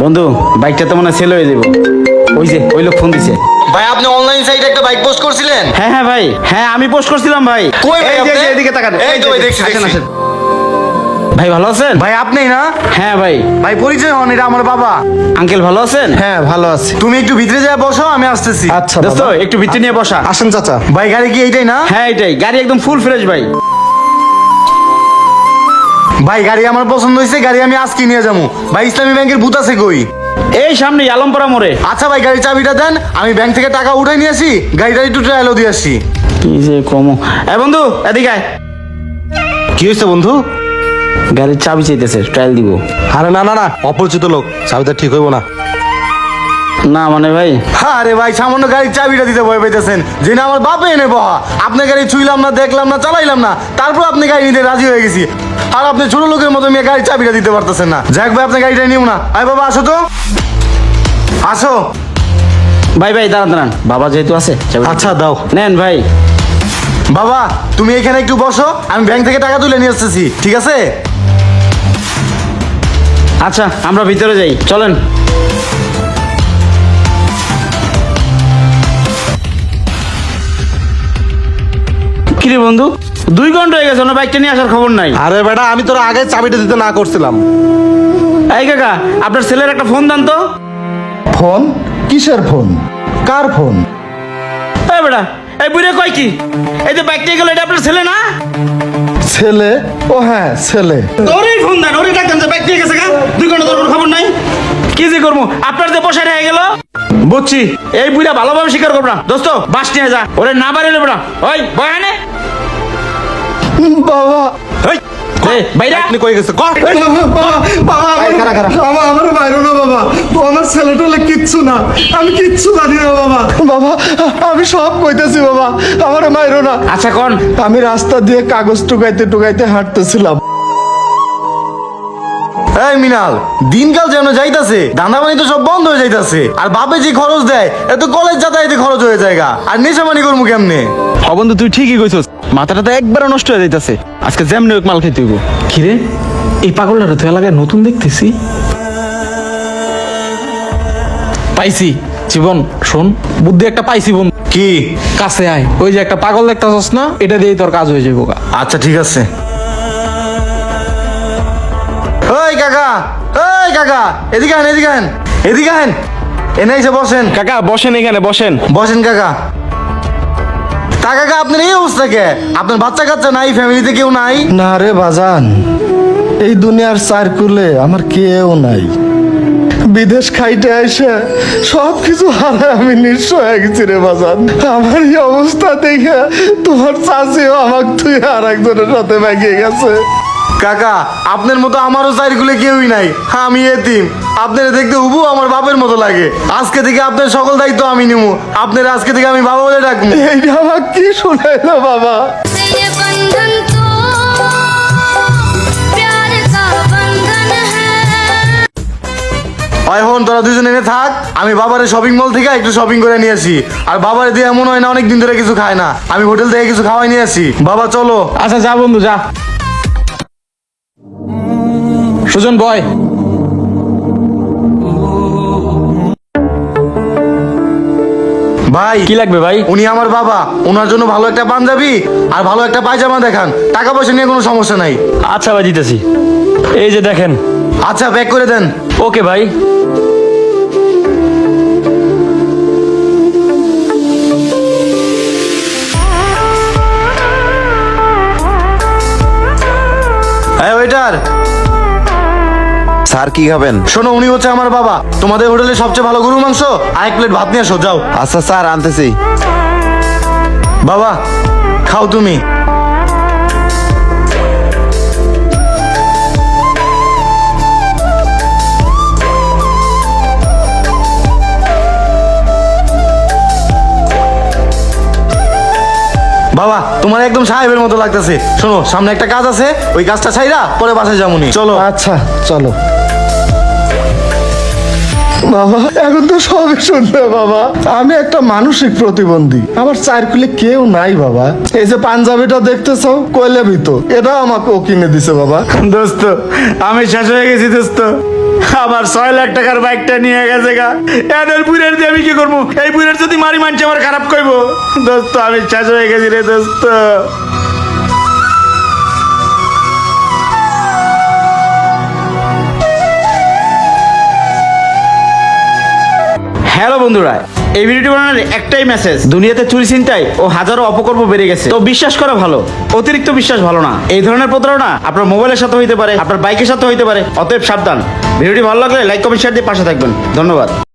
বন্ধু বাইকটা তো মনে হয় সেল হয়ে যাবো। ওই যে ওই লোক ফোন দিছে। ভাই আপনি অনলাইন সাইটে একটা বাইক পোস্ট করছিলেন? হ্যাঁ হ্যাঁ ভাই, হ্যাঁ আমি পোস্ট করছিলাম ভাই। কই ভাই এই যে, আপনি? এই যে, এদিকে তাকান। এই তো ভাই, যে, দেখছি, আসেন, দেখছি। আসেন। ভাই ভালো আছেন? ভাই আপনি না? হ্যাঁ ভাই। ভাই পরিচয় হন, এটা আমার বাবা। আঙ্কেল ভালো আছেন? হ্যাঁ ভালো আছি। তুমি একটু ভিতরে যা বসো, আমি আসতেছি। আচ্ছা দোস্ত বাবা। একটু ভিতরে নিয়ে বসা। আসেন চাচা। ভাই গাড়ি কি এইটাই না? হ্যাঁ এটাই, গাড়ি একদম ফুল ফ্রেশ ভাই। ভাই গাড়ি আমার পছন্দ হয়েছে, গাড়ি আমি আজকে নিয়ে যাবো। ভাই ইসলামী ব্যাংকের বুথ আছে কই? এই সামনে আলমপাড়া মোড়ে। আচ্ছা ভাই গাড়ির চাবিটা দেন, আমি ব্যাংক থেকে টাকা উঠাই নিয়ে আসি, গাড়িটা একটু ট্রায়ালও দিয়ে আসি। কি যে কমো। এ বন্ধু এদিকে আয়। কি হয়েছে বন্ধু? গাড়ির চাবি চাইতেছে, ট্রায়াল দিব। আরে না না না, অপরিচিত লোক, চাবিটা ঠিক হইব না। না মানে ভাই, আরে ভাই সামান্য গাড়ির চাবিটা দিতে ভয় পাইতেছেন, যে না আমার বাপে এনে বহা। আপনার গাড়ি ছুইলাম না, দেখলাম না, চালাইলাম না, তারপর আপনি গাড়ি নিতে রাজি হয়ে গেছি। আর আপনি ছোট লোকের মতো মেয়ে গাড়ির চাবিটা দিতে পারতেছেন না। যাক ভাই আপনার গাড়িটা নিও না। আয় বাবা আসো তো, আসো। ভাই ভাই দাঁড়ান দাঁড়ান, বাবা যেহেতু আছে চাবিটা আচ্ছা দাও। নেন ভাই। বাবা তুমি এখানে একটু বসো, আমি ব্যাংক থেকে টাকা তুলে নিয়ে আসতেছি, ঠিক আছে? আচ্ছা আমরা ভিতরে যাই, চলেন। কিরে বন্ধু, 2 ঘন্টা হয়ে গেছে না, বাইকটা নিয়ে আসার খবর নাই। আরে বেটা, আমি তোর আগে চাবিটা দিতে না করছিলাম। এই কাকা, আপনার ছেলের একটা ফোন দেন তো। ফোন? কিসের ফোন? কার ফোন? এই বেটা, এই বুড়ে কয় কি? এই যে বাইক নিয়ে গেল, এটা আপনার ছেলে না? ছেলে? ও হ্যাঁ ছেলে। ওরই ফোন দেন, ওরই ডাক্তার যে বাইক নিয়ে গেছে গা। 2 ঘন্টা তোর কোনো খবর নাই। কি যে করবো, আপনার যে বসে রয়ে গেল। বুঝছি, এই বুড়া ভালোভাবে স্বীকার করবো না। দোস্ত বাস নিয়ে যা, ওরে না বাড়িলে বেটা। ওই বয়ানে বাবা বাইরা আপনি কই গেছে কর। আমার বাইরে না বাবা, আমার ছেলেটা হলে কিচ্ছু না, আমি কিচ্ছু জানি না বাবা। বাবা আমি সব কইতেছি বাবা, আমার মাইরো না। আচ্ছা কোন? আমি রাস্তা দিয়ে কাগজ টুকাইতে টুকাইতে হাঁটতেছিলাম। এই মিনাল, দিনকাল যেন যাইতাছে, দান্দাবানি তো সব বন্ধ হয়ে যাইতাছে। আর বাপে যে খরচ দেয়, এত কলেজ যাতায়াতে খরচ হয়ে যায়গা। আর নেশামানি করবো কেমনে? বন্ধু তুই ঠিকই কইছস, মাথাটা তো একবারে নষ্ট হয়ে যাইতাছে। আজকে যেমনি হোক মাল খাইতে হইব। কিরে, এই পাগলটা তো এলাকায় নতুন দেখতেছি। পাইছি জীবন, শোন বুদ্ধি একটা পাইছি বন্ধু। কি? কাছে আয়, ওই যে একটা পাগল দেখতাছস না, এটা দিয়েই তোর কাজ হয়ে যাবো গা। আচ্ছা ঠিক আছে। ওই কাকা, ওই কাকা, এদিকে আন, এদিকে আন, এদিকে আন। এনে এসে বসেন। কাকা বসেন, এখানে বসেন। বসেন কাকা। তা কাকা আপনার এই অবস্থা কে? আপনার বাচ্চা কাচ্চা নাই, ফ্যামিলিতে কেউ নাই? না রে বাজান, এই দুনিয়ার সার্কুলে আমার কেউ নাই। বিদেশ খাইতে এসে সব কিছু হারে আমি নিঃস্ব হয়ে গেছি রে বাজান। আমার এই অবস্থা দেখে তোমার চাচিও আমাকে তুই আর একজনের সাথে ব্যাগিয়ে গেছে। কাকা আপনার মতো আমারও সাইডগুলো কেউই নাই, আমি এতিম। আপনার দেখতে হুবু আমার বাপের মতো লাগে। আজকে থেকে আপনার সকল দায়িত্ব আমি নিবো। আপনার আজকে থেকে আমি বাবা বলে ডাকবো। এইটা আমার কি শোনাইলো বাবা? ये बंधन तो प्यार का बंधन है। এখন তোরা দুজনে এনে থাক, আমি বাবারে শপিং মল থেকে একটু শপিং করে নিয়ে আসি। আর বাবারে দিয়ে এমন হয় না অনেক দিন ধরে কিছু খায় না, আমি হোটেল থেকে কিছু খাওয়াই নিয়ে আসি। বাবা চলো। আচ্ছা যা বন্ধু যা। সুজন বয়। ভাই কি লাগবে ভাই? উনি আমার বাবা, ওনার জন্য ভালো একটা পাঞ্জাবি আর ভালো একটা পায়জামা দেখান। টাকা পয়সা নিয়ে কোনো সমস্যা নাই। আচ্ছা ভাই দিতেছি, এই যে দেখেন। আচ্ছা প্যাক করে দেন। ওকে ভাই। হ্যাঁ ওয়েটার, স্যার কি খাবেন? শোনো উনি হচ্ছে আমার বাবা। তোমাদের হোটেলে সবচেয়ে ভালো গরু মাংস আর 1 প্লেট ভাত নিয়ে আসো, যাও। আচ্ছা স্যার আনতেছি। বাবা খাও তুমি। বাবা তোমার একদম সাহেবের মতো লাগতেছে। শোনো সামনে একটা কাজ আছে, ওই কাজটা ছাইরা পরে বাসায় যাবনি, চলো। আচ্ছা চলো বাবা। এখন তো সবই শুনবে বাবা, আমি একটা মানসিক প্রতিবন্ধী, আমার সার্কুলে কেউ নাই বাবা। এই যে পাঞ্জাবিটা দেখতেছো কয়লা ভিতর, এটা আমাকে ও কিনে দিছে বাবা। দোস্ত আমি শেষ হয়ে গেছি দোস্ত। আমার 6 লাখ টাকার বাইকটা নিয়ে গেছে গা। এদের বুড়ের দিয়ে আমি কি করবো? এই বুড়ের যদি মারি মানছে আমার খারাপ কইবো। দোস্ত আমি শেষ হয়ে গেছি রে দোস্ত। হ্যালো বন্ধুরা, এই ভিডিওটি বানানোর একটাই মেসেজ, দুনিয়াতে চুরি ছিনতাই ও হাজারো অপকর্ম বেড়ে গেছে। তো বিশ্বাস করা ভালো, অতিরিক্ত বিশ্বাস ভালো না। এই ধরনের প্রতারণা আপনার মোবাইলের সাথে হইতে পারে, আপনার বাইকের সাথে হইতে পারে। অতএব সাবধান। ভিডিওটি ভালো লাগলে লাইক কমেন্ট শেয়ার দিয়ে পাশে থাকবেন। ধন্যবাদ।